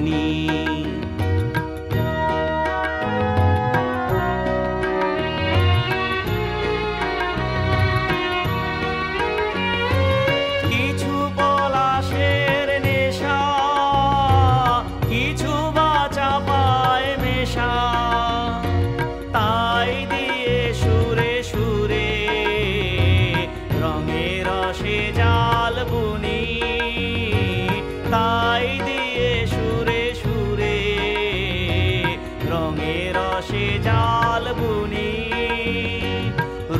ফাল্গুনি। কিছু পলাশের নেশা, কিছু বা চাপায় মেশা, তাই দিয়ে সুরে সুরে রঙের রসে জাল বুনি, তাই দিয়ে সুরে সুরে রঙের রসে জাল বুনি।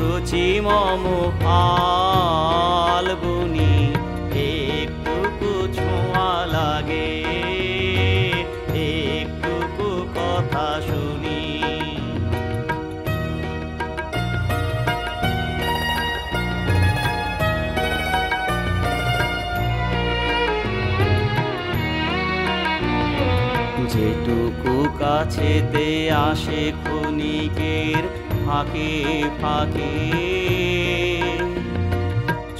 রুচি মম ফাল্গুনি, একটুকু ছোঁয়া লাগে, একটুকু কথা শুনি। যেটুকু কাছেতে আসে ক্ষণিকের ফাঁকে ফাঁকে,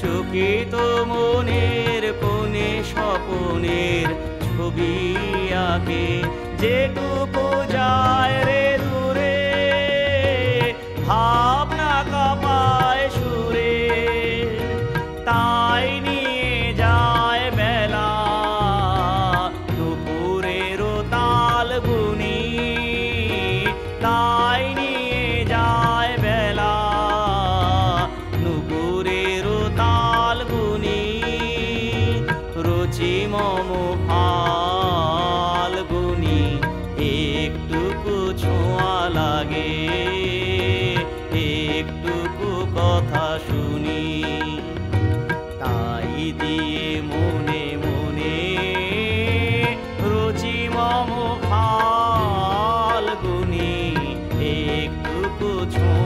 চকিত মনের কোণে স্বপনের ছবি আঁকে। যেটুকু যায় রে দূরে, ভাবনা কাঁপায় সুরে, তাই নিয়ে যায় বেলা দুপুরেরও তাল বুনি, তাই নিয়ে যায় বেলা নুপুরেরও তাল বুনি। রুচি মম ফাল্গুনি, একটুকু ছোঁয়া লাগে, একটুকু কথা শুনি। তাই দিয়ে মনে মনে রুচি মম ফাল্গুনি, একটুকু ছোঁয়া